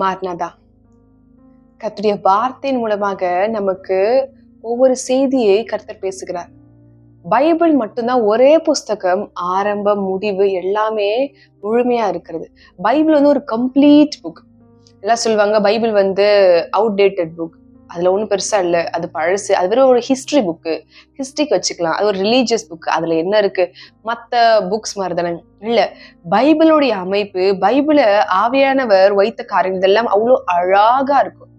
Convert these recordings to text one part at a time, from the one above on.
மாறினாதான். கர்த்தருடைய வார்த்தையின் மூலமாக நமக்கு ஒவ்வொரு செய்தியை கர்த்தர் பேசுகிறார். பைபிள் மட்டும்தான் ஒரே புஸ்தகம், ஆரம்பம் முடிவு எல்லாமே முழுமையா இருக்கிறது. பைபிள் வந்து ஒரு கம்ப்ளீட் புக். எல்லாம் சொல்லுவாங்க பைபிள் வந்து அவுடேட்டட் புக், அதுல ஒண்ணும் பெருசா இல்ல, அது பழசு, அது வெறும் ஒரு ஹிஸ்டரி புக்கு, ஹிஸ்டரிக்கு வச்சுக்கலாம், அது ஒரு ரிலீஜியஸ் புக், அதுல என்ன இருக்கு மத்த புக்ஸ் மாதிரி தானே. இல்ல, பைபிளுடைய அமைப்பு, பைபிள ஆவியானவர் வைத்த காரியம் இதெல்லாம் அவ்வளவு அழகா இருக்கும்.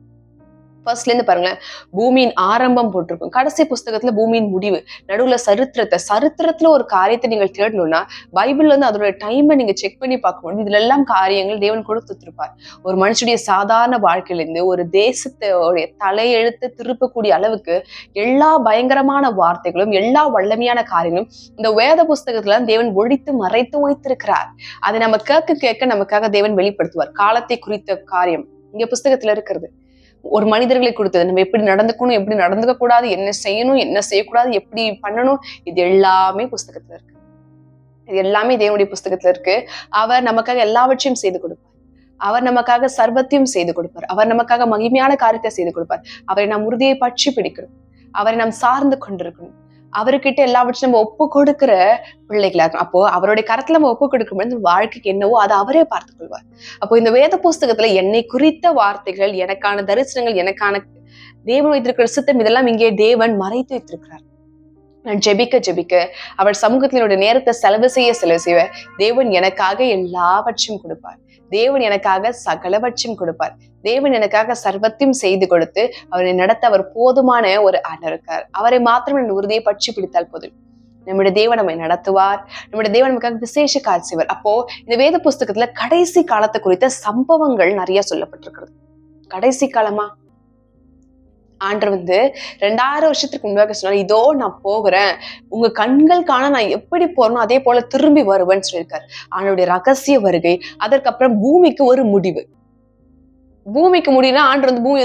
ஃபர்ஸ்ட்ல இருந்து பாருங்களேன், பூமியின் ஆரம்பம் போட்டிருக்கும், கடைசி புஸ்தகத்துல பூமியின் முடிவு, நடுவுல சரித்திரத்துல ஒரு காரியத்தை நீங்கள் தேடணும்னா பைபிள்ல இருந்து அதோட டைமை நீங்க செக் பண்ணி பார்க்கணும். இதுல எல்லாம் காரியங்கள் தேவன் கொடுத்துருப்பார். ஒரு மனுஷனுடைய சாதாரண வாழ்க்கையில இருந்து ஒரு தேசத்தோடைய தலையெழுத்து திருப்பக்கூடிய அளவுக்கு எல்லா பயங்கரமான வார்த்தைகளும் எல்லா வல்லமையான காரியங்களும் இந்த வேத புஸ்தகத்துல தேவன் ஒழித்து மறைத்து வைத்திருக்கிறார். அதை நம்ம கேட்க கேட்க நமக்காக தேவன் வெளிப்படுத்துவார். காலத்தை குறித்த காரியம் இங்க புஸ்தகத்துல இருக்கிறது. ஒரு மனிதர்களை கொடுத்தது, நம்ம எப்படி நடந்துக்கணும், எப்படி நடந்துக்க கூடாது, என்ன செய்யணும், என்ன செய்யக்கூடாது, எப்படி பண்ணணும், இது எல்லாமே புஸ்தகத்துல இருக்கு. இது எல்லாமே தேவனுடைய புஸ்தகத்துல இருக்கு. அவர் நமக்காக எல்லாவற்றையும் செய்து கொடுப்பார். அவர் நமக்காக சர்வத்தையும் செய்து கொடுப்பார். அவர் நமக்காக மகிமையான காரியத்தை செய்து கொடுப்பார். அவரை நாம் உறுதியை பற்றி பிடிக்கணும். அவரை நாம் சார்ந்து கொண்டிருக்கணும். அவர்கிட்ட எல்லாவற்றையும் நம்ம ஒப்பு கொடுக்கிற பிள்ளைகளா இருக்கும். அப்போ அவருடைய கரத்துல நம்ம ஒப்பு கொடுக்கும்போது வாழ்க்கைக்கு என்னவோ அதை அவரே பார்த்துக் கொள்வார். அப்போ இந்த வேத புஸ்தகத்துல என்னை குறித்த வார்த்தைகள், எனக்கான தரிசனங்கள், எனக்கான தேவன் வைத்திருக்கிற சித்தம், இதெல்லாம் இங்கே தேவன் மறைத்து வைத்திருக்கிறார். நான் ஜெபிக்க அவள் சமூகத்தினுடைய நேரத்தை செலவு செய்ய தேவன் எனக்காக எல்லாவற்றையும் கொடுப்பார். தேவன் எனக்காக சகலவற்றையும் கொடுப்பார். தேவன் எனக்காக சர்வத்தையும் செய்து கொடுத்து அவரை நடத்த அவர் போதுமான ஒரு ஆண்டவர் இருக்கார். அவரை மாத்திரம் என் உறுதியை பற்றி பிடித்தால் போதும். நம்முடைய தேவன் நம்மை நடத்துவார். நம்முடைய தேவன் நமக்காக விசேஷ காரியம் செய்வார். அப்போ இந்த வேத புஸ்தகத்துல கடைசி காலத்தை குறித்த சம்பவங்கள் நிறைய சொல்லப்பட்டிருக்கிறது. கடைசி காலமா ஆண்டவர் 2000 வருஷத்துக்கு முன்பாக சொன்னார், இதோ நான் போகிறேன், உங்க கண்கள் காண நான் எப்படி போறேனோ அதே போல திரும்பி வருவேன்னு சொல்லியிருக்காரு. ஆண்டவருடைய ரகசிய வருகை. அதற்கப்புறம் பூமிக்கு ஒரு முடிவு. பூமிக்கு முடிவுனா ஆண்டவர் பூமி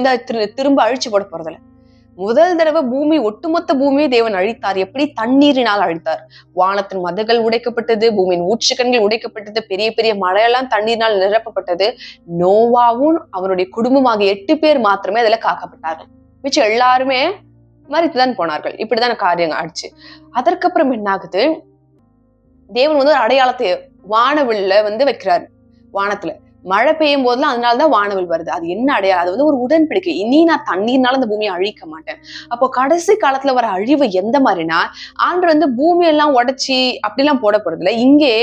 திரும்ப அழிச்சு போட போறதில்ல. முதல் தடவை பூமி, ஒட்டுமொத்த பூமியை தேவன் அழித்தார். எப்படி? தண்ணீரினால் அழித்தார். வானத்தின் மதகள் உடைக்கப்பட்டது, பூமியின் ஊற்றுக்கண்கள் உடைக்கப்பட்டது, பெரிய பெரிய மழையெல்லாம் தண்ணீரினால் நிரப்பப்பட்டது. நோவாவும் அவனுடைய குடும்பமாக 8 பேர் மாத்திரமே அதுல காக்கப்பட்டார்கள். மிச்சம் எல்லாருமே மரித்துதான் போனார்கள். இப்படிதான் காரியங்கள் ஆச்சு. அதற்கப்புறம் என்ன ஆகுது? தேவன் ஒரு அடையாளத்தை வானவில்ல வைக்கிறாரு. வானத்துல மழை பெய்யும் போதெல்லாம் அதனாலதான் வானவில் வருது. அது என்ன அடையாளம்? அது ஒரு உடன்படிக்கை. இனி நான் தண்ணீர்னால அந்த பூமியை அழிக்க மாட்டேன். அப்போ கடைசி காலத்துல வர அழிவு எந்த மாதிரினா, ஆண்டவர் பூமியெல்லாம் உடைச்சி அப்படிலாம் போட போறது இல்லை. இங்கே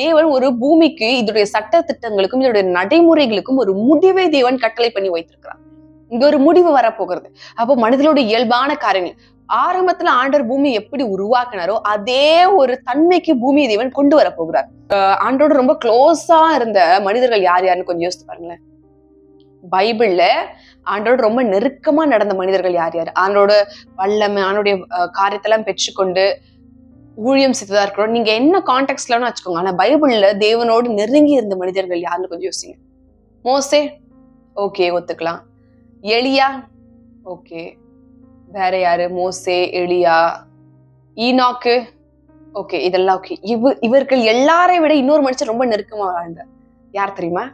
தேவன் ஒரு பூமிக்கு இதோடைய சட்ட திட்டங்களுக்கும் இதோடைய நடைமுறைகளுக்கும் ஒரு முடிவை தேவன் கட்டளை பண்ணி வைத்திருக்கிறார். இங்க ஒரு முடிவு வரப்போகிறது. அப்போ மனிதனுடைய இயல்பான காரியங்கள், ஆரம்பத்துல ஆண்டவர் பூமி எப்படி உருவாக்கினாரோ அதே ஒரு தன்மைக்கு பூமியை தேவன் கொண்டு வர போகிறார். ஆண்டோட ரொம்ப க்ளோஸா இருந்த மனிதர்கள் யார் யாருன்னு கொஞ்சம் யோசித்து பாருங்களேன். பைபிள்ல ஆண்டோட ரொம்ப நெருக்கமா நடந்த மனிதர்கள் யார் யார், ஆண்டோட வல்லமை, ஆண்டோடைய காரியத்தெல்லாம் பெற்றுக்கொண்டு ஊழியம் செய்ததா இருக்கிறோம். நீங்க என்ன கான்டெக்ட்லன்னு வச்சுக்கோங்க. ஆனா பைபிள்ல தேவனோடு நெருங்கி இருந்த மனிதர்கள் யாருன்னு கொஞ்சம் யோசிங்க. மோசே, ஓகே, ஒத்துக்கலாம். எலியா, ஓகே. வேற யாரு? மோசே, எலியா, ஈனாக்கு, ஓகே, இதெல்லாம் ஓகே. இவர்கள் எல்லாரை விட இன்னொரு மனுஷன் ரொம்ப நெருக்கமா வாழ்ந்தார். யார் தெரியுமா?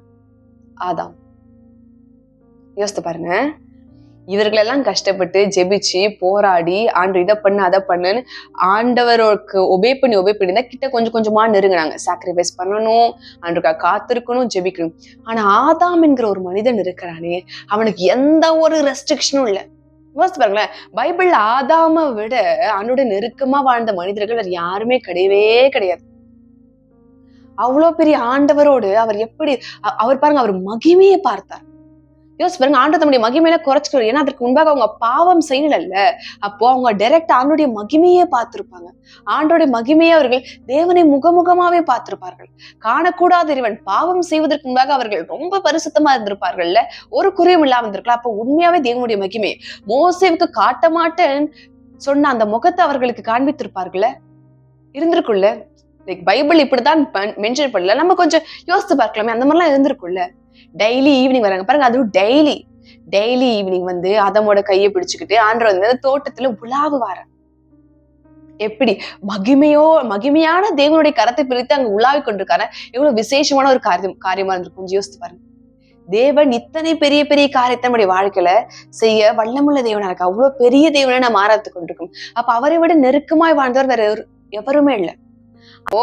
ஆதாம். யோசித்து பாருங்க. இவர்களெல்லாம் கஷ்டப்பட்டு ஜெபிச்சு போராடி ஆண்டு இதை பண்ணு அதை பண்ணுன்னு ஆண்டவருக்கு ஒபே பண்ணி தான் கிட்ட கொஞ்சம் கொஞ்சமா நெருங்கினாங்க. சாக்ரிஃபைஸ் பண்ணணும், ஆண்டுக்கா காத்திருக்கணும், ஜெபிக்கணும். ஆனா ஆதாம் என்கிற ஒரு மனிதன் இருக்கிறானே, அவனுக்கு எந்த ஒரு ரெஸ்ட்ரிக்ஷனும் இல்லை. யோசித்து பாருங்களேன். பைபிள்ல ஆதாமை விட ஆண்டோட நெருக்கமா வாழ்ந்த மனிதர்கள் வேற யாருமே கிடையவே கிடையாது. அவ்வளவு பெரிய ஆண்டவரோடு அவர் எப்படி, அவர் பாருங்க, அவர் மகிமையை பார்த்தார். யோசிச்சு பாருங்க. ஆண்டவர் தம்முடைய மகிமையில குறைச்சிக்கிறார். ஏன்னா அதற்கு முன்பாக அவங்க பாவம் செய்யல. அப்போ அவங்க டைரக்ட் ஆண்டோடைய மகிமையே பார்த்திருப்பாங்க. ஆண்டோடைய மகிமையை அவர்கள் தேவனை முகமுகமாவே பார்த்திருப்பார்கள். காணக்கூடாத இறைவன், பாவம் செய்வதற்கு முன்பாக அவர்கள் ரொம்ப பரிசுத்தமா இருந்திருப்பார்கள்ல, ஒரு குறையும் இல்லாம இருந்திருக்கலாம். அப்போ உண்மையாவே தேவனுடைய மகிமை மோசேவுக்கு காட்ட மாட்டேன்னு சொன்ன அந்த முகத்தை அவர்களுக்கு காண்பித்திருப்பார்கள்ல, இருந்திருக்குல்ல. லைக் பைபிள் இப்படிதான் மென்ஷன் பண்ணல, நம்ம கொஞ்சம் யோசித்து பார்க்கலாமே, அந்த மாதிரிலாம் இருந்திருக்குல்ல. டெய்லி ஈவினிங் வராங்க பாருங்க. அதுவும் டெய்லி ஈவினிங் அதமோட கையை பிடிச்சுக்கிட்டு ஆண்டவர் தோட்டத்துல உலாவு வார. எப்படி மகிமையான தேவனுடைய கரத்தை பிரித்து அங்க உலாவி கொண்டிருக்காரு. எவ்வளவு விசேஷமான ஒரு காரியமா இருந்திருக்கும். யோசித்து பாருங்க. தேவன் இத்தனை பெரிய பெரிய காரியத்தை நம்முடைய வாழ்க்கையில செய்ய வல்லமுள்ள தேவனா இருக்கு. அவ்வளவு பெரிய தேவனை நாம் ஆராய்த்து கொண்டிருக்கோம். அப்ப அவரை விட நெருக்கமாய் வாழ்ந்தவர் வேற எவருமே இல்லை. அப்போ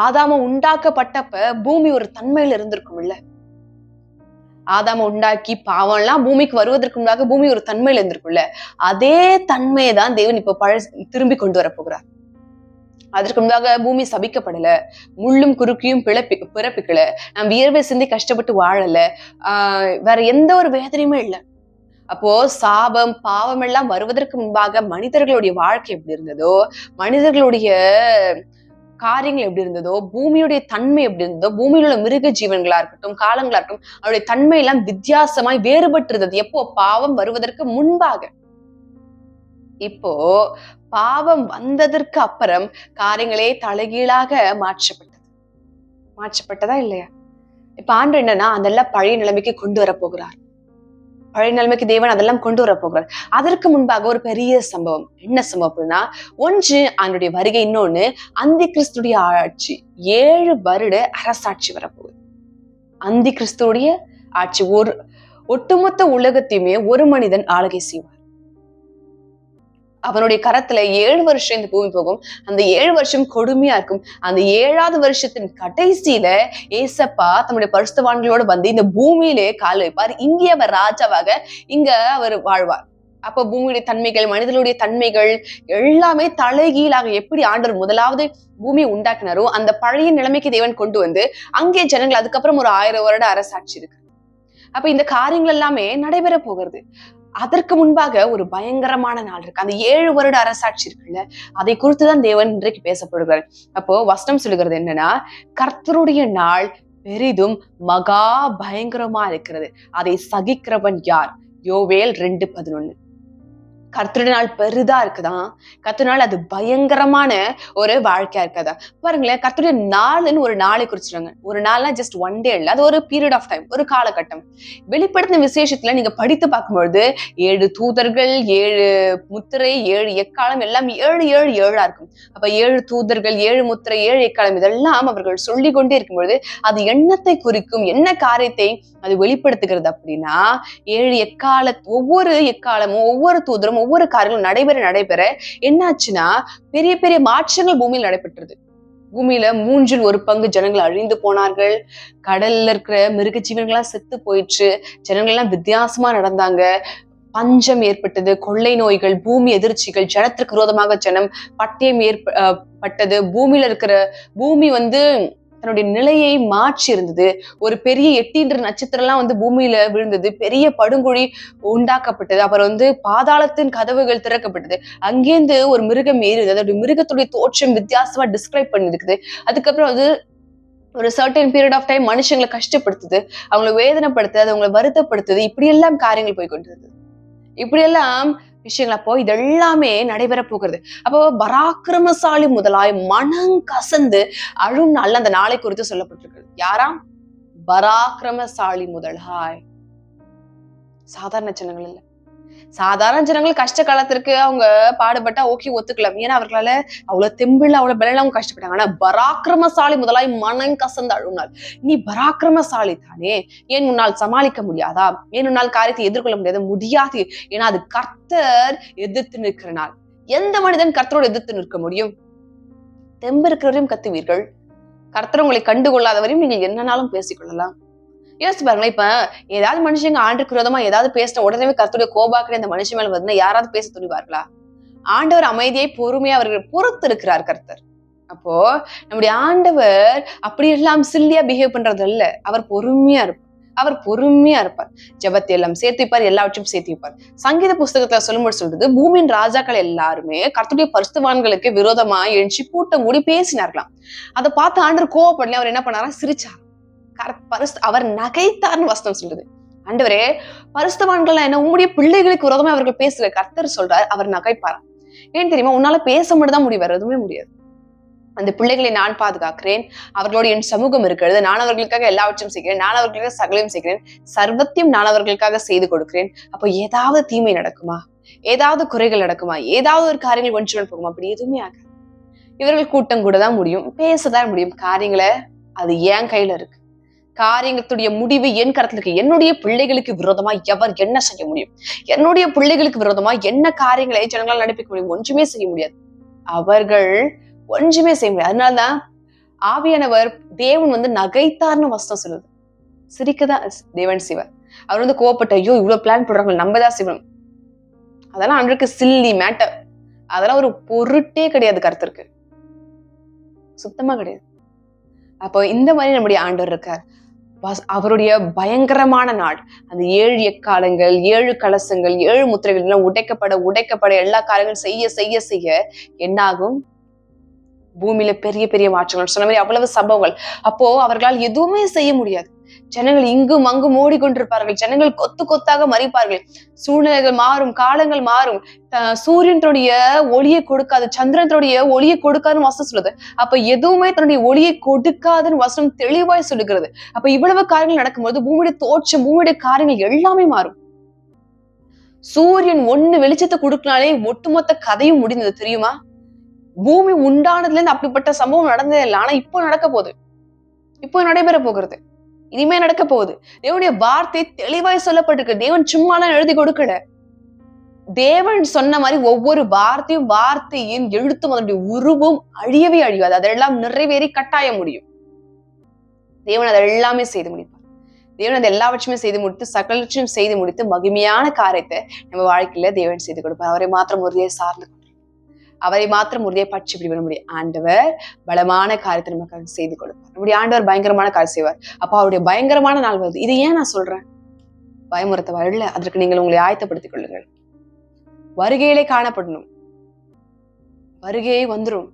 ஆதாம உண்டாக்கப்பட்டப்ப பூமி ஒரு தன்மையில இருந்திருக்கும் இல்ல. ஆதாம உண்டாக்கி பாவம் எல்லாம் பூமிக்கு வருவதற்கு முன்னாக பூமி ஒரு தன்மையில இருந்திருக்கும்ல. அதே தன்மையை தான் தேவன் இப்ப திரும்பி கொண்டு வர போகிறார். அதற்கு முன்பாக பூமி சபிக்கப்படல, முள்ளும் குறுக்கியும் பிறப்பிக்கல, நம்ம வியர்வை சிந்தி கஷ்டப்பட்டு வாழல, வேற எந்த ஒரு வேதனையுமே இல்லை. அப்போ சாபம் பாவம் எல்லாம் வருவதற்கு முன்பாக மனிதர்களுடைய வாழ்க்கை எப்படி இருந்ததோ, மனிதர்களுடைய காரியங்கள் எப்படி இருந்ததோ, பூமியுடைய தன்மை எப்படி இருந்ததோ, பூமியில் உள்ள மிருக ஜீவன்களா இருக்கட்டும், காலங்களா இருக்கட்டும், அவருடைய தன்மை எல்லாம் வித்தியாசமாய் வேறுபட்டு இருந்தது. எப்போ? பாவம் வருவதற்கு முன்பாக. இப்போ பாவம் வந்ததற்கு அப்புறம் காரியங்களே தலைகீழாக மாற்றப்பட்டதா இல்லையா? இப்ப ஆண்டு என்னன்னா அதெல்லாம் பழைய நிலைமைக்கு கொண்டு வர போகிறார். பழைய நிலைமைக்கு தேவன் அதெல்லாம் கொண்டு வர போகிறார். அதற்கு முன்பாக ஒரு பெரிய சம்பவம். என்ன சம்பவம் அப்படின்னா, ஒன்று அவனுடைய வருகை, இன்னொன்னு அந்தி கிறிஸ்துடைய ஆட்சி. 7 வருட அரசாட்சி வரப்போகுது. அந்தி கிறிஸ்துடைய ஆட்சி. ஒட்டுமொத்த உலகத்தையுமே ஒரு மனிதன் ஆளுகை செய்வார். அவனுடைய கரத்துல 7 வருஷம் இந்த பூமி போகும். அந்த 7 வருஷம் கொடுமையா இருக்கும். அந்த 7வது வருஷத்தின் கடைசியில ஏசப்பா தம்முடைய பரிசுத்தவான்களோடு வந்து இந்த பூமியிலே கால் வைப்பார். இங்கே அவர் ராஜாவாக இங்க அவர் வாழ்வார். அப்ப பூமியுடைய தன்மைகள், மனிதனுடைய தன்மைகள் எல்லாமே தலைகீழாக எப்படி ஆண்டவர் முதலாவது பூமியை உண்டாக்கினாரோ அந்த பழைய நிலைமைக்கு தேவன் கொண்டு வந்து அங்கே ஜனங்கள் அதுக்கப்புறம் ஒரு 1000 வருட அரசாட்சி இருக்கு. அப்ப இந்த காரியங்கள் எல்லாமே நடைபெற போகிறது. அதற்கு முன்பாக ஒரு பயங்கரமான நாள் இருக்கு. அந்த 7 வருட அரசாட்சி இருக்குல்ல, அதை குறித்துதான் தேவன் இன்றைக்கு பேசப்படுகிறார். அப்போ வசனம் சொல்லுகிறது என்னன்னா, கர்த்தருடைய நாள் பெரிதும் மகா பயங்கரமா இருக்கிறது, அதை சகிக்கிறவன் யார்? யோவேல் 2:11. கர்த்தருடைய நாள் பெரிதா இருக்குதான், கர்த்தருடைய நாள் அது பயங்கரமான ஒரு வாழ்க்கையா இருக்காதா. பாருங்களேன், கர்த்தருடைய நாள்னு ஒரு நாளை குறிச்சிருங்க. ஒரு நாள்னா ஜஸ்ட் ஒன் டே இல்ல, அது ஒரு பீரியட் ஆஃப் டைம், ஒரு காலகட்டம். வெளிப்படுத்தின விசேஷத்துல நீங்க படித்து பார்க்கும்பொழுது 7 தூதர்கள், 7 முத்திரை, 7 எக்காலம், எல்லாம் 7 7 7 இருக்கும். அப்ப 7 தூதர்கள், 7 முத்திரை, 7 எக்காலம், இதெல்லாம் அவர்கள் சொல்லிக் கொண்டே இருக்கும் பொழுது அது எண்ணத்தை குறிக்கும், என்ன காரியத்தை அது வெளிப்படுத்துகிறது அப்படின்னா, 7 எக்கால, ஒவ்வொரு எக்காலமும் ஒவ்வொரு தூதரும் ஒவ்வொரு காரியங்களும் நடைபெற என்னாச்சுன்னா பெரிய பெரிய மாற்றங்கள் பூமியில் நடைபெற்றது. பூமியில 1/3 ஜனங்கள் அழிந்து போனார்கள். கடல்ல இருக்கிற மிருக ஜீவன்கள்லாம் செத்து போயிடுச்சு. ஜனங்கள் எல்லாம் வித்தியாசமா நடந்தாங்க. பஞ்சம் ஏற்பட்டது, கொள்ளை நோய்கள், பூமி எதிர்ச்சிகள், ஜனத்திற்கு விரோதமாக ஜனம், பட்டயம் பட்டது. பூமி தன்னுடைய நிலையை மாற்றி இருந்தது. ஒரு பெரிய 8 நட்சத்திரம் எல்லாம் பூமியில விழுந்தது. பெரிய படுகொழி உண்டாக்கப்பட்டது. அப்புறம் பாதாளத்தின் கதவுகள் திறக்கப்பட்டது. அங்கேருந்து ஒரு மிருகம் ஏறுது. அதோட மிருகத்துடைய தோற்றம் வித்தியாசமா டிஸ்கிரைப் பண்ணிருக்குது. அதுக்கப்புறம் ஒரு சர்டன் பீரியட் ஆஃப் டைம் மனுஷங்களை கஷ்டப்படுத்துது, அவங்களை வேதனைப்படுத்துது, அவங்களை வருத்தப்படுத்துது. இப்படி எல்லாம் காரியங்கள் போய்கொண்டிருந்தது. இப்படியெல்லாம் விஷயங்கள். அப்போ இதெல்லாமே நடைபெற போகிறது. அப்போ பராக்கிரமசாலி முதலாய் மனம் கசந்து அழும் நாள் அந்த நாளை குறித்து சொல்லப்பட்டிருக்கு. யாராம்? பராக்கிரமசாலி முதலாய். சாதாரண ஜனங்கள் இல்ல. சாதாரண ஜனங்கள் கஷ்ட காலத்திற்கு அவங்க பாடுபட்டா ஓகே, ஒத்துக்கலாம். ஏன்னா அவர்களால அவ்வளவு தெம்பில் அவ்வளவு பலம் அவங்க கஷ்டப்பட்டாங்க. ஆனா பராக்கிரமசாலி முதலாய் மனம் கசந்து அழுநாள். நீ பராக்கிரமசாலி தானே, ஏன் உன்னால் சமாளிக்க முடியாதா? ஏன் உன்னால் காரியத்தை எதிர்கொள்ள முடியாது. ஏன்னா அது கர்த்தர் எதிர்த்து நிற்கிற நாள். எந்த மனிதன் கர்த்தரோடு எதிர்த்து நிற்க முடியும்? தெம்பு இருக்கிறவரையும் கத்துவீர்கள், கர்த்தர் உங்களை கண்டுகொள்ளாதவரையும் நீங்கள் என்னன்னாலும் பேசிக்கொள்ளலாம். யோசிச்சு பாருங்களேன், இப்ப ஏதாவது மனுஷங்க ஆண்டுக்கு விரோதமா ஏதாவது பேசின உடனே கர்த்தருடைய கோபாக்கிற இந்த மனுஷன் மேல வந்து யாராவது பேச துணிவார்களா? ஆண்டவர் அமைதியை பொறுமையா அவர்கள் பொறுத்து இருக்கிறார் கர்த்தர். அப்போ நம்முடைய ஆண்டவர் அப்படியெல்லாம் சில்லியா பிஹேவ் பண்றது இல்ல. அவர் பொறுமையா இருப்பார். ஜெபத்தை எல்லாம் சேர்த்து வைப்பார், எல்லாவற்றையும் சேர்த்து வைப்பார். சங்கீத புஸ்தகத்துல சொல்லும்போது சொல்றது, பூமியின் ராஜாக்கள் எல்லாருமே கர்த்தருடைய பரிசுத்தவான்களுக்கு விரோதமா எழுச்சி கூட்டம் கூடி பேசினார்களாம். அதை பார்த்து ஆண்டவர் கோவப்படல. அவர் என்ன பண்ணாரா? சிரிச்சார். அவர் நகைத்தார்னு வசனம் சொல்லுது. ஆண்டவரே, பரிசுத்தவான்கள் என்ன, உங்களுடைய பிள்ளைகளுக்கு விரோதமா அவர்கள் பேசுற கர்த்தர் சொல்றார், அவர் நகைப்பாராம். ஏன் தெரியுமா? உன்னால பேச மட்டும்தான் முடியும், வேற எதுவுமே முடியாது. அந்த பிள்ளைகளை நான் பாதுகாக்கிறேன், அவர்களோட என் சமூகம் இருக்கிறது, நான் அவர்களுக்காக எல்லாவற்றையும் செய்கிறேன், நான் அவர்களுக்காக சகலையும் செய்கிறேன், சர்வத்தையும் நான் அவர்களுக்காக செய்து கொடுக்கிறேன். அப்போ ஏதாவது தீமை நடக்குமா? ஏதாவது குறைகள் நடக்குமா? ஏதாவது ஒரு காரியங்கள் ஒன்று போகுமா? அப்படி எதுவுமே ஆகாது. இவர்கள் கூட்டம் கூட தான் முடியும், பேசதான் முடியும். காரியங்களை அது ஏன் கையில இருக்கு. காரியங்களுடைய முடிவு என் கருத்துல இருக்கு. என்னுடைய பிள்ளைகளுக்கு விரோதமா எவர் என்ன செய்ய முடியும்? என்னுடைய பிள்ளைகளுக்கு விரோதமா என்ன காரியங்களை ஜனங்களால் நடப்பிக்க முடியும்? ஒன்றுமே செய்ய முடியாது. அவர்கள் ஒன்றுமே செய்ய முடியாது. அதனாலதான் ஆவியானவர் தேவன் நகைத்தார்னு வசனம் சொல்லுது. சிரிக்கதான் தேவன் செய்வார். அவர் கோவப்பட்ட, ஐயோ இவ்வளவு பிளான் போடுறாங்க, நம்மதான் செய்வோம். அதெல்லாம் அன்றைக்கு சில்லி மேட்டர். அதெல்லாம் ஒரு பொருட்டே கிடையாது கர்த்தருக்கு, சுத்தமா கிடையாது. அப்போ இந்த மாதிரி நம்முடைய ஆண்டவர் இருக்கார். அவருடைய பயங்கரமான நாள், அந்த 7 எக்காலங்கள், 7 கலசங்கள், 7 முத்திரைகள் எல்லாம் உடைக்கப்பட எல்லா காரியங்களும் செய்ய செய்ய செய்ய என்னாகும்? பூமியில பெரிய பெரிய மாற்றங்கள் சொன்ன மாதிரி அவ்வளவு சம்பவங்கள். அப்போ அவர்களால் எதுவுமே செய்ய முடியாது. ஜனங்கள் இங்கும் அங்கும் ஓடிக்கொண்டிருப்பார்கள். ஜனங்கள் கொத்து கொத்தாக மறிப்பார்கள். சூழ்நிலைகள் மாறும், காலங்கள் மாறும். சூரியனுடைய ஒளியை கொடுக்காது, சந்திரனுடைய ஒளியை கொடுக்காதுன்னு வசனம் சொல்லுது. அப்ப எதுவுமே தன்னுடைய ஒளியை கொடுக்காதுன்னு வசனம் தெளிவாய் சொல்லுகிறது. அப்ப இவ்வளவு காரியங்கள் நடக்கும்போது பூமியுடைய தோற்றம், பூமியுடைய காரியங்கள் எல்லாமே மாறும். சூரியன் வெளிச்சத்தை கொடுக்கனாலே ஒட்டுமொத்த கதையும் முடிந்தது தெரியுமா? பூமி உண்டானதுல இருந்து அப்படிப்பட்ட சம்பவம் நடந்ததே இல்லை. ஆனா இப்போ நடக்க போகுது, இப்போ நடைபெற போகிறது, இனிமே நடக்க போகுது. தேவனுடைய வார்த்தை தெளிவாய் சொல்லப்பட்டிருக்கு. தேவன் சும்மாலாம் எழுதி கொடுக்கல. தேவன் சொன்ன மாதிரி ஒவ்வொரு வார்த்தையின் எழுத்தும் அதனுடைய உருவும் அழியவே அழியாது. அதெல்லாம் நிறைவேறி கட்டாய முடியும். தேவன் அதை எல்லாமே செய்து முடிப்பார். தேவன் அதை எல்லாவற்றையுமே செய்து முடித்து, சகலற்றையும் செய்து முடித்து, மகிமையான காரியத்தை நம்ம வாழ்க்கையில தேவன் செய்து கொடுப்பார். அவரை மாத்திரம் உறுதியை சார்ந்து கொண்டு, அவரை மாத்திரம் உறுதியை பற்றி பிடிவிட முடியும். ஆண்டவர் பலமான காரியத்தை நமக்கு செய்து கொடுப்பார். நம்முடைய ஆண்டவர் பயங்கரமான காரியம் செய்வார். அப்ப அவருடைய பயங்கரமான நாள் வருது. இது ஏன் நான் சொல்றேன்? பயமுறுத்த வரல, அதற்கு நீங்கள் உங்களை ஆயத்தப்படுத்திக் கொள்ளுங்கள். வருகையிலே காணப்படணும். வருகையை வந்துரும்.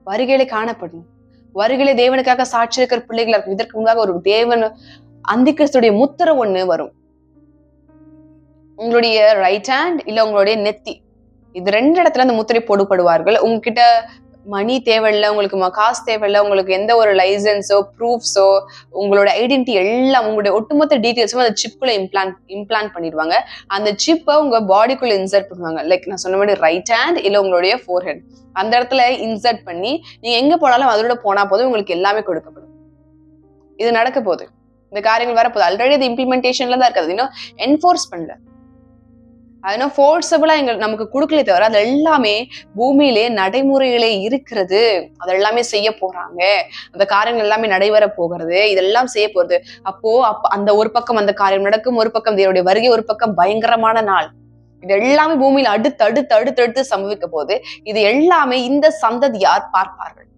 வருகையிலே காணப்படணும். வருகையிலே தேவனுக்காக சாட்சி இருக்கிற பிள்ளைகளா இருக்கும். இதற்கு முன்பாக ஒரு தேவன் அந்திகிறிஸ்துடைய முத்திரை ஒண்ணு வரும். உங்களுடைய ரைட் ஹேண்ட் இல்ல உங்களுடைய நெத்தி, இது 2 இடத்துல அந்த முத்திரை போடப்படுவார்கள். உங்ககிட்ட மணி தேவையில்லை, உங்களுக்கு காசு தேவையில்லை, உங்களுக்கு எந்த ஒரு லைசன்ஸோ ப்ரூஃப்ஸோ உங்களோட ஐடென்டிட்டி எல்லாம் உங்களுடைய ஒட்டுமொத்த டீட்டெயில்ஸும் அந்த சிப்புக்குள்ள இம்ப்ளான்ட் பண்ணிடுவாங்க. அந்த சிப்பை உங்க பாடிக்குள்ள இன்சர்ட் பண்ணுவாங்க. லைக் நான் சொன்ன மாதிரி ரைட் ஹேண்ட் இல்ல உங்களுடைய ஃபோர்ஹெட், அந்த இடத்துல இன்சர்ட் பண்ணி நீங்க எங்க போனாலும் அதோட போனா போதும் உங்களுக்கு எல்லாமே கொடுக்கப்படும். இது நடக்க போகுது. இந்த காரியங்கள் வரப்போகுது. ஆல்ரெடி அது இம்ப்ளிமெண்டேஷன்ல தான் இருக்காது, இன்னும் என்ஃபோர்ஸ் பண்ணல. அதனால ஃபோர்ஸபிளா நமக்கு கொடுக்கலே தவிர அது எல்லாமே பூமியிலே நடைமுறையிலே இருக்கிறது. அதெல்லாமே செய்ய போறாங்க. அந்த காரியங்கள் எல்லாமே நடைபெற போகிறது. இதெல்லாம் செய்ய போறது. அப்போ அந்த ஒரு பக்கம் அந்த காரியம் நடக்கும், ஒரு பக்கம் தேவனுடைய வருகை, ஒரு பக்கம் பயங்கரமான நாள். இது எல்லாமே பூமியில அடுத்து சம்பவிக்க போது. இது எல்லாமே இந்த சந்ததியார் பார்ப்பார்கள்.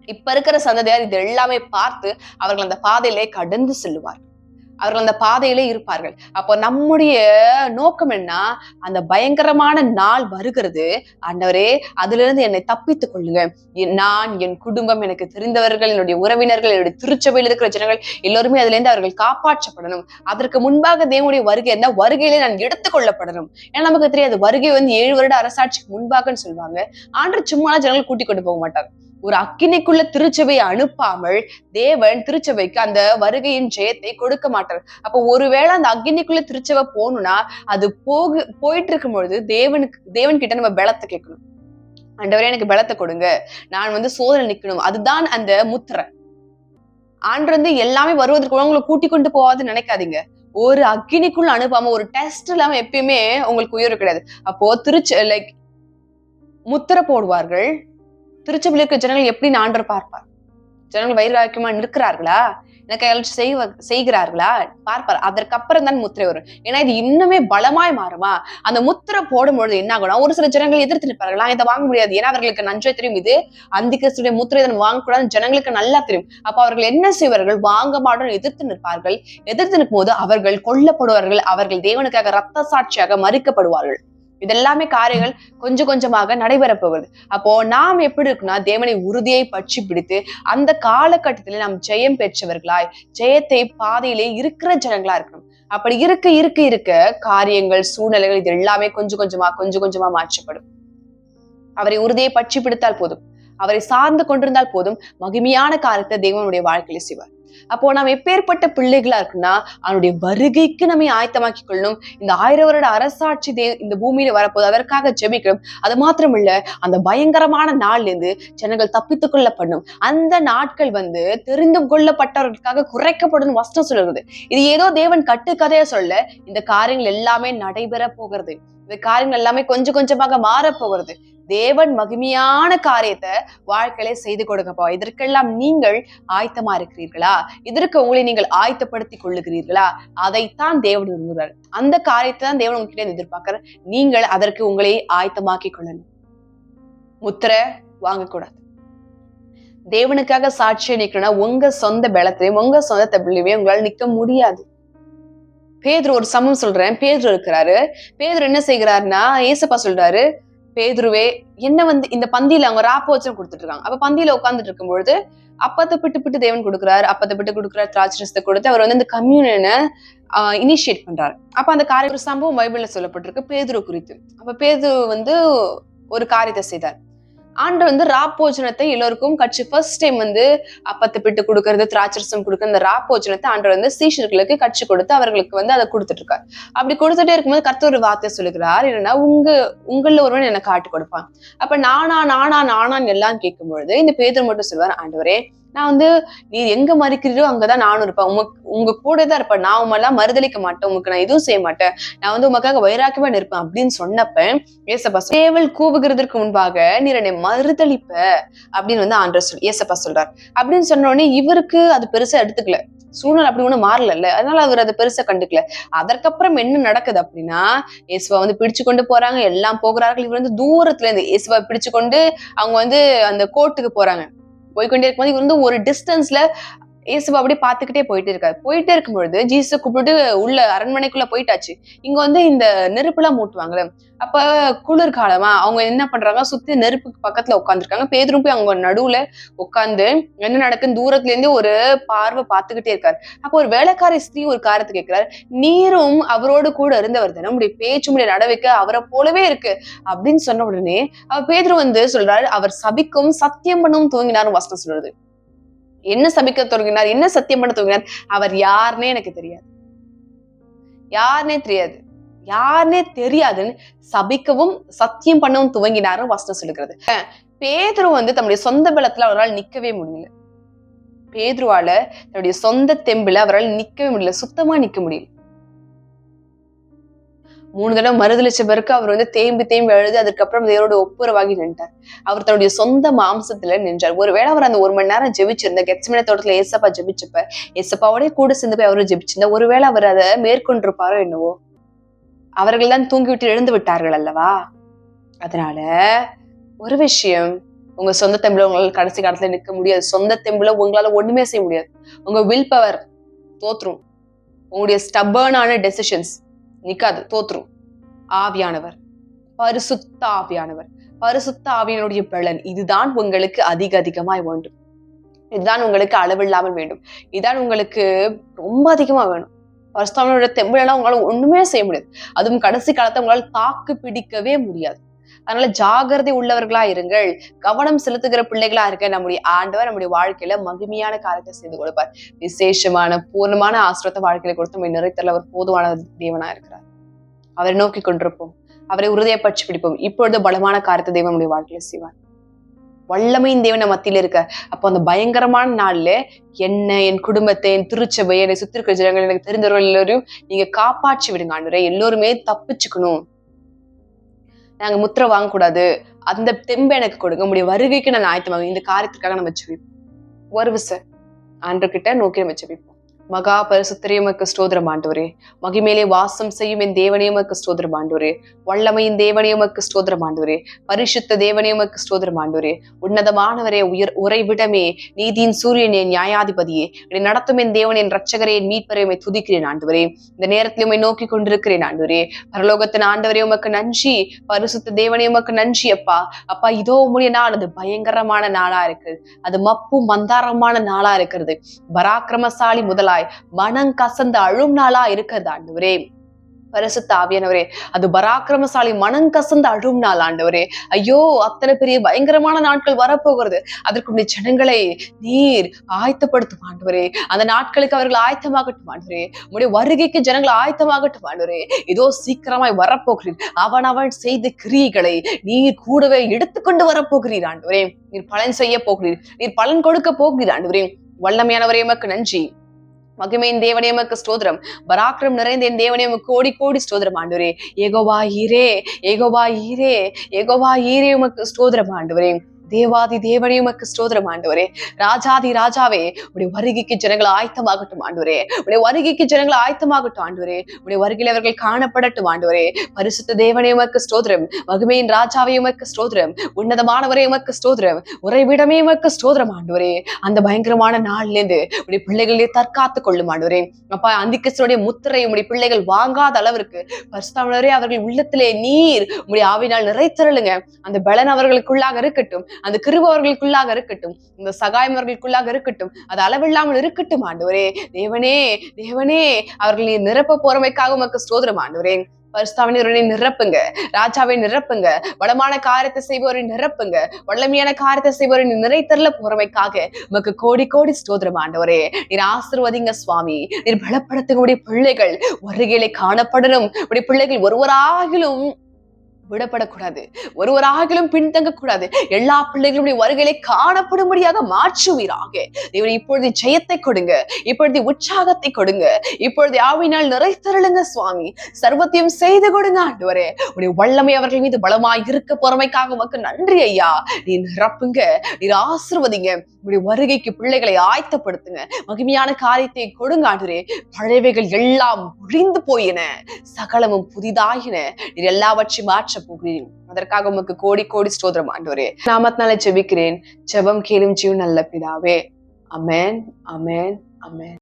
இப்ப இருக்கிற சந்ததியார் இது எல்லாமே பார்த்து அவர்கள் அந்த பாதையிலே கடந்து செல்லுவார்கள். அவர்கள் அந்த பாதையிலே இருப்பார்கள். அப்போ நம்முடைய நோக்கம் என்ன? அந்த பயங்கரமான நாள் வருகிறது. ஆண்டவரே, அதுல இருந்து என்னை தப்பித்துக் கொள்ளுங்க. நான், என் குடும்பம், எனக்கு தெரிந்தவர்கள், என்னுடைய உறவினர்கள், என்னுடைய திருச்சபையில் இருக்கிற ஜனங்கள் எல்லோருமே அதுல இருந்து அவர்கள் காப்பாற்றப்படணும். அதற்கு முன்பாக தேவனுடைய வருகை இருந்தா வருகையிலே நான் எடுத்துக் கொள்ளப்படணும். ஏன்னா நமக்கு தெரியாது, வருகை 7 வருட அரசாட்சிக்கு முன்பாகன்னு சொல்லுவாங்க. ஆண்டவர் சும்மா ஜனங்கள் கூட்டிக் கொண்டு போக மாட்டாங்க. ஒரு அக்கினிக்குள்ள திருச்சபையை அனுப்பாமல் தேவன் திருச்சபைக்கு அந்த வருகையின் ஜெயத்தை கொடுக்க மாட்டார். அப்போ ஒருவேளை அந்த அக்கினிக்குள்ள திருச்சபை போகணும்னா அது போயிட்டு இருக்கும் பொழுது தேவன் கிட்ட நம்ம பலத்தை கேட்கணும். ஆண்டவரே எனக்கு பலத்தை கொடுங்க, நான் சோதனை நிக்கணும். அதுதான் அந்த முத்திரை. ஆண்டு எல்லாமே வருவதற்கு உங்களை கூட்டிக் கொண்டு போவாதுன்னு நினைக்காதீங்க. ஒரு அக்கினிக்குள்ள அனுப்பாம, ஒரு டெஸ்ட் இல்லாம எப்பயுமே உங்களுக்கு உயர்வு கிடையாது. அப்போ முத்திரை போடுவார்கள். திருச்சபையில் இருக்கிற ஜனங்கள் எப்படி ஆண்டவர் பார்ப்பார்? ஜனங்கள் வைராக்கியமா நிற்கிறார்களா, எனக்கு செய்கிறார்களா பார்ப்பார். அதற்கப்புறம் தான் முத்திரை வரும். ஏன்னா இது இன்னுமே பலமாய் மாறுமா. அந்த முத்திரை போடும்பொழுது என்ன ஆகணும்? ஒரு சில ஜனங்கள் எதிர்த்து நிற்பார்களா, இதை வாங்க முடியாது. ஏன்னா அவர்களுக்கு நன்றே தெரியும், இது அந்திகிறிஸ்துடைய முத்திரை இதன் வாங்கக்கூடாது ஜனங்களுக்கு நல்லா தெரியும். அப்ப அவர்கள் என்ன செய்வார்கள்? வாங்க மாட்டோம் எதிர்த்து நிற்பார்கள். எதிர்த்து நிற்கும் போது அவர்கள் கொல்லப்படுவார்கள். அவர்கள் தேவனுக்காக ரத்த சாட்சியாக மறிக்கப்படுவார்கள். இதெல்லாமே காரியங்கள் கொஞ்சம் கொஞ்சமாக நடைபெற போகுது. அப்போ நாம் எப்படி இருக்குன்னா, தேவனை உறுதியை பற்றி பிடித்து அந்த காலகட்டத்தில நாம் ஜெயம் பெற்றவர்களாய், ஜெயத்தை பாதையிலே இருக்கிற ஜனங்களா இருக்கணும். அப்படி இருக்க காரியங்கள், சூழ்நிலைகள் இது எல்லாமே கொஞ்சம் கொஞ்சமா மாற்றப்படும். அவரை உறுதியை பற்றி பிடித்தால் போதும். அவரை சார்ந்து கொண்டிருந்தால் போதும், மகிமையான காரியத்தை தேவனுடைய வாழ்க்கையில செய்வார். அப்போ நாம் எப்பேற்பட்ட பிள்ளைகளா இருக்குன்னா, அவனுடைய வருகைக்கு நம்மை ஆயத்தமாக்கிக் கொள்ளணும். இந்த 1000 வருட அரசாட்சி இந்த பூமியில வரப்போது, அதற்காக ஜெபிக்கணும். அது மாத்திரம் இல்ல, அந்த பயங்கரமான நாள்ல இருந்து ஜனங்கள் தப்பித்துக் கொள்ளப்படணும். அந்த நாட்கள் தெரிந்து கொள்ளப்பட்டவர்களுக்காக குறைக்கப்படும் வசனம் சொல்லுகிறது. இது ஏதோ தேவன் கட்டுக்கதையா சொல்ல, இந்த காரியங்கள் எல்லாமே நடைபெற போகிறது. இந்த காரியங்கள் எல்லாமே கொஞ்சம் கொஞ்சமாக மாற போகிறது. தேவன் மகிமையான காரியத்தை வாழ்க்கையில செய்து கொடுக்கப்பா. இதற்கெல்லாம் நீங்கள் ஆயத்தமா இருக்கிறீர்களா? இதற்கு உங்களை நீங்கள் ஆயத்தப்படுத்திக் கொள்ளுகிறீர்களா? அதைத்தான் தேவன் விரும்புகிறார். அந்த காரியத்தை தான் தேவன் உங்ககிட்ட எதிர்பார்க்கிறார். நீங்கள் அதற்கு உங்களை ஆயத்தமாக்கிக் கொள்ளணும். முத்திரை வாங்கக்கூடாது. தேவனுக்காக சாட்சியை நிக்கணும்னா உங்க சொந்த பலத்திலையும் உங்க சொந்த தபிலையுமே உங்களால நிக்க முடியாது. பேதுரு ஒரு சமம் சொல்றேன். பேதுரு இருக்கிறாரு. பேதுரு என்ன செய்கிறாருன்னா, ஏசப்பா சொல்றாரு, பேதுருவே என்ன இந்த பந்தியில அவங்க ராப்போச்சனம் கொடுத்துட்டு இருக்காங்க. அப்ப பந்தியில உட்கார்ந்துட்டு இருக்கும் பொழுது அப்பத்தை பிட்டு தேவன் கொடுக்குறாரு. அப்பத்தை பிட்டு கொடுக்குறாரு, திராட்சரசத்தை கொடுத்து அவர் இந்த கம்யூனியனை இனிஷியேட் பண்றாரு. அப்ப அந்த காரியம் ஒரு சம்பவம் பைபிள்ல சொல்லப்பட்டிருக்கு பேதுரு குறித்து. அப்ப பேதுரு ஒரு காரியத்தை செய்தார். ஆண்டவர் ராப்போஜனத்தை எல்லோருக்கும் ஃபர்ஸ்ட் டைம் அப்பத்தை பிட்டு கொடுக்கறது, திராட்சரசம் கொடுக்கறது, இந்த ராப்போஜனத்தை ஆண்டவர் சீஷர்களுக்கு கட்சி கொடுத்து அவர்களுக்கு அதை கொடுத்துட்டு இருக்காரு. அப்படி கொடுத்துட்டே இருக்கும்போது கர்த்தர் ஒரு வார்த்தை சொல்லுகிறார், என்னன்னா உங்கள ஒருவன் எனக்கு காட்டு கொடுப்பான். அப்ப நானான்னு எல்லாம் கேட்கும் பொழுது இந்த பேதுரு மட்டும் சொல்லுவார், ஆண்டவரே நான் நீ எங்க மறுக்கிறீரோ அங்கதான் நானும் இருப்பேன். உங்க கூட தான் இருப்பேன். நான் உமெல்லாம் மறுதளிக்க மாட்டேன். உங்களுக்கு நான் எதுவும் செய்ய மாட்டேன். நான் உமக்காக வைராக்கியமா இருப்பேன் அப்படின்னு சொன்னப்ப ஏசப்பா சேவல் கூவுகிறதுக்கு முன்பாக நீர் என்னை மறுதளிப்ப அப்படின்னு ஆண்டவர் ஏசப்பா சொல்றார். அப்படின்னு சொன்ன உடனே இவருக்கு அது பெருசா எடுத்துக்கல. சூழ்நிலை அப்படி ஒண்ணு மாறல. அதனால அவர் அதை பெருசா கண்டுக்கல. அதற்கப்புறம் என்ன நடக்குது அப்படின்னா, இயேசுவா பிடிச்சு கொண்டு போறாங்க. எல்லாம் போகிறார்கள். இவர் தூரத்துல இருந்து இயேசுவா பிடிச்சு கொண்டு அவங்க அந்த கோர்ட்டுக்கு போறாங்க. போய்கொண்டே இருக்கும்போது இவர் ஒரு டிஸ்டன்ஸ்ல இயேசுவா அப்படியே பாத்துக்கிட்டே போயிட்டே இருக்காரு. போயிட்டே இருக்கும் பொழுது ஜீசஸ கூப்பிட்டு உள்ள அரண்மனைக்குள்ள போயிட்டாச்சு. இங்க இந்த நெருப்புலாம் மூட்டுவாங்கல்ல, அப்ப குளிர்காலமா அவங்க என்ன பண்றாங்க, சுத்தி நெருப்புக்கு பக்கத்துல உட்காந்துருக்காங்க. பேதுரு போய் அவங்க நடுவுல உட்கார்ந்து என்ன நடக்குன்னு தூரத்துல இருந்து ஒரு பார்வை பார்த்துக்கிட்டே இருக்காரு. அப்ப ஒரு வேலைக்காரி ஸ்திரீ ஒரு காரியத்தை கேட்கிறாரு, நீரும் அவரோடு கூட இருந்தவர் தானே, உங்களுடைய பேச்சு முடிய நடவைக்க அவரை போலவே இருக்கு அப்படின்னு சொன்ன உடனே அவர் பேதுரு சொல்றாரு, அவர் சபிக்கும் சத்தியம் பண்ணவும் துவங்கினாரும் வசனம் சொல்றது. என்ன சபிக்க தொடங்கினார், என்ன சத்தியம் பண்ண தொடங்கினார், அவர் யாருன்னே எனக்கு தெரியாது, யாருன்னே தெரியாதுன்னு சபிக்கவும் சத்தியம் பண்ணவும் துவங்கினாரும் வசனம் சொல்லுகிறது. பேதுரு தம்முடைய சொந்த பலத்துல அவரால் நிக்கவே முடியல. பேதுருவால தன்னுடைய சொந்த தெம்புல அவரால் நிக்கவே முடியல, சுத்தமா நிக்க முடியல. 3 தடவை மறுதளிச்ச பிறகு அவர் தேம்பி எழுது. அதுக்கப்புறம் தேவரோட ஒப்புரவாகி நின்றார். அவர் தன்னுடைய சொந்த மாம்சத்துல நின்றார். ஒருவேளை அவர் அந்த 1 மணி நேரம் ஜெபிச்சிருந்த கெத்செமனே தோட்டத்துல ஏசப்பா ஜெபிச்சப்ப ஏசப்பாவோட கூட சேர்ந்து போய் அவரும் ஜெபிச்சிருந்தா ஒருவேளை அவர் அதை மேற்கொண்டிருப்பாரோ என்னவோ. அவர்கள் தான் தூங்கி விட்டு எழுந்து விட்டார்கள் அல்லவா. அதனால ஒரு விஷயம், உங்க சொந்த தெம்புல உங்களால கடைசி காலத்துல நிற்க முடியாது. சொந்த தெம்புல உங்களால ஒண்ணுமே செய்ய முடியாது. உங்க வில் பவர் தோற்றும். உங்களுடைய ஸ்டபர்னான டெசிஷன்ஸ் நிக்காது, தோற்றும். ஆவியானவர், பரிசுத்த ஆவியானுடைய பலன், இதுதான் உங்களுக்கு அதிகமாய் வேண்டும். இதுதான் உங்களுக்கு அளவில்லாமல் வேண்டும். இதுதான் உங்களுக்கு ரொம்ப அதிகமா வேணும். பரிசுத்தாவியோட தெம்புலாம் உங்களால ஒண்ணுமே செய்ய முடியாது. அதுவும் கடைசி காலத்தை உங்களால தாக்கு பிடிக்கவே முடியாது. அதனால ஜாகிரதை உள்ளவர்களா இருங்கள். கவனம் செலுத்துகிற பிள்ளைகளா இருக்க. நம்முடைய ஆண்டவர் நம்முடைய வாழ்க்கையில மகிமையான காரியத்தை செய்து கொடுப்பார். விசேஷமான பூர்ணமான ஆசிரியத்தை வாழ்க்கையில கொடுத்து நம்ம நிறைத்தல அவர் போதுமான தேவனா இருக்கிறார். அவரை நோக்கி கொண்டிருப்போம். அவரை உறுதியப்பற்றி பிடிப்போம். இப்பொழுது பலமான காரியத்தை தேவன் நம்முடைய வாழ்க்கையில செய்வார். வல்லமையின் தேவன் மத்தியில இருக்க. அப்போ அந்த பயங்கரமான நாள்ல என்ன, என் குடும்பத்தை, என் திருச்சபையை, என்னை சுத்தி இருக்கிற ஜனங்கள், எனக்கு தெரிந்தவர்கள் எல்லோரையும் நீங்க காப்பாற்றி விடுங்க ஆண்டவரே. எல்லோருமே தப்பிச்சுக்கணும். நாங்க முத்திரை வாங்கக்கூடாது. அந்த தெம்பை எனக்கு கொடுங்க. உங்களுடைய வருகைக்கு நான் ஆயத்தமாக இந்த காரியத்துக்காக நம்ம ஜெபிப்போம். ஒரு விசை ஆண்டவர்கிட்ட நோக்கி நம்ம ஜெபிப்போம். மகா பரிசுத்தரே உமக்கு ஸ்தோத்திரம் ஆண்டவரே. மகிமேலே வாசம் செய்யும் என் தேவனே உமக்கு ஸ்தோத்திரம் ஆண்டவரே. வல்லமையின் தேவனே உமக்கு ஸ்தோத்திரம் ஆண்டவரே. பரிசுத்த தேவனே உமக்கு ஸ்தோத்திரம் ஆண்டவரே. உன்னதமானவரே, உறைவிடமே, நீதியின் சூரியனே, நியாயாதிபதியே, என்னை நடத்தும் என் தேவனே, என் ரட்சகரே, என் மீட்பரே, உம்மை துதிக்கிறேன் ஆண்டவரே. இந்த நேரத்தில் உம்மை நோக்கி கொண்டிருக்கிறேன் ஆண்டவரே. பரலோகத்தின் ஆண்டவரே உமக்கு நன்றி. பரிசுத்த தேவனே உமக்கு நன்றி அப்பா. அப்பா, இதோ உம்முடைய நாள் அது பயங்கரமான நாளா இருக்கு. அது மப்பு மந்தாரமான நாளா இருக்கிறது. பராக்கிரமசாலி முதலாய் மனம் கசந்து அழும் நாளா இருக்கிறது ஆண்டவரே. பரிசுத்த ஆவியானவரே, அது பராக்கிரமசாலி மனம் கசந்து அழும் நாள் ஆண்டவரே. ஐயோ, அத்தனை பெரிய பயங்கரமான நாட்கள் வரப்போகிறது. அதற்கு ஜனங்களை நீர் ஆயத்தப்படுத்தும் ஆண்டவரே. அந்த நாட்களுக்கு அவர்கள் ஆயத்தமாகட்டும் ஆண்டவரே. உடைய வருகைக்கு ஜனங்கள் ஆயத்தமாகட்டும் ஆண்டவரே. இதோ சீக்கிரமாய் வரப்போகிறீர். அவன் செய்த கிரியைகளை நீர் கூடவே எடுத்துக்கொண்டு வரப்போகிறீர் ஆண்டவரே. நீர் பலன் செய்ய போகிறீர். நீர் பலன் கொடுக்க போகிறீர் ஆண்டவரே. வல்லமையானவரே, உமக்கு நன்றி. மகிமையின் தேவனே, உமக்கு ஸ்தோத்திரம். பராக்கிரம் நிறைந்த என் தேவனே, உமக்கு கோடி கோடி ஸ்தோத்திரம் ஆண்டவரே. யெகோவா ஈரே, யெகோவா ஈரே, யெகோவா ஈரே, உமக்கு ஸ்தோத்திரம் ஆண்டவரே. தேவாதி தேவனே, உமக்கு ஸ்தோத்திரம் ஆண்டவரே. ராஜாதி ராஜாவே, உடைய வருகைக்கு ஜனங்கள் ஆயத்தமாகட்டும் ஆண்டவரே. உடைய வருகைக்கு ஜனங்கள் ஆயத்தமாகட்டும் ஆண்டவரே. உடைய வருகையில் அவர்கள் காணப்படட்டும் ஆண்டவரே. பரிசுத்த தேவனே, உமக்கு ஸ்தோத்திரம். மகிமையின் ராஜாவே, உமக்கு ஸ்தோத்திரம். உன்னதமானவரே, உமக்கு ஸ்தோத்திரம். உறைவிடமே, உமக்கு ஸ்தோத்திரம் ஆண்டவரே. அந்த பயங்கரமான நாள்ல இருந்து உடைய பிள்ளைகளை தற்காத்து கொள்ளும் ஆண்டவரே. அப்பா, அந்திகிறிஸ்துவினுடைய முத்திரை உடைய பிள்ளைகள் வாங்காத அளவிற்கு பரிசுத்தமானவரே, அவர்கள் உள்ளத்திலே நீர் உடைய ஆவினால் நிறைத்திரளுங்க. அந்த பலன் அவர்களுக்குள்ளாக இருக்கட்டும். அந்த கிருபை அவர்களுக்குள்ளாக இருக்கட்டும். இந்த சகாயம் அவர்களுக்குள்ளாக இருக்கட்டும். அது அளவில்லாமல் இருக்கட்டும் ஆண்டவரே. தேவனே, தேவனே, அவர்களை நிரப்ப போறமைக்காக உமக்கு ஸ்தோத்திரம் ஆண்டவரே. பரிசுத்தாவினரை நிரப்புங்க. ராஜாவை நிரப்புங்க. வளமான காரியத்தை செய்பவரை நிரப்புங்க. வல்லமையான காரியத்தை செய்பவரை நிறைத்தரல போறமைக்காக உமக்கு கோடி கோடி ஸ்தோத்திரம் ஆண்டவரே. நீர் ஆசீர்வதிங்க சுவாமி. நீர் பலப்படுத்துங்க. உடைய பிள்ளைகள் வருகையிலே காணப்படணும். உடைய பிள்ளைகள் ஒருவராகிலும் விடப்படக்கூடாது. ஒருவராகிலும் பின்தங்க கூடாது. எல்லா பிள்ளைகளுடைய வருகைகளை காணப்படும்படியாக மாற்றுவீராக. தேவனே, இப்பொழுது ஜெயத்தை கொடுங்க. இப்பொழுது உற்சாகத்தை கொடுங்க. இப்பொழுது ஆவியினால் நிறைத்தருளுங்க சுவாமி. சர்வத்தையும் செய்து கொடுங்க ஆண்டவரே. உடைய வல்லமை அவர்கள் மீது பலமாய் இருக்க பொறுமைக்காக உமக்கு நன்றி ஐயா. நீ நிரப்புங்க. நீர் ஆசீர்வதிங்க. உடைய வருகைக்கு பிள்ளைகளை ஆயத்தப்படுத்துங்க. மகிமையான காரியத்தை கொடுங்க ஆண்டவரே. பழையவைகள் எல்லாம் ஒழிந்து போயின, சகலமும் புதிதாயின. நீர் எல்லாவற்றையும் மாற்ற போகிறேன். அதற்காக உமக்கு கோடி கோடி ஸ்தோத்திரம் ஆண்டவரே. நாமத்தினால ஜெபிக்கிறேன். ஜெபம் கேளும் ஜீவன் நல்ல பிதாவே. அமேன், அமேன், அமேன்.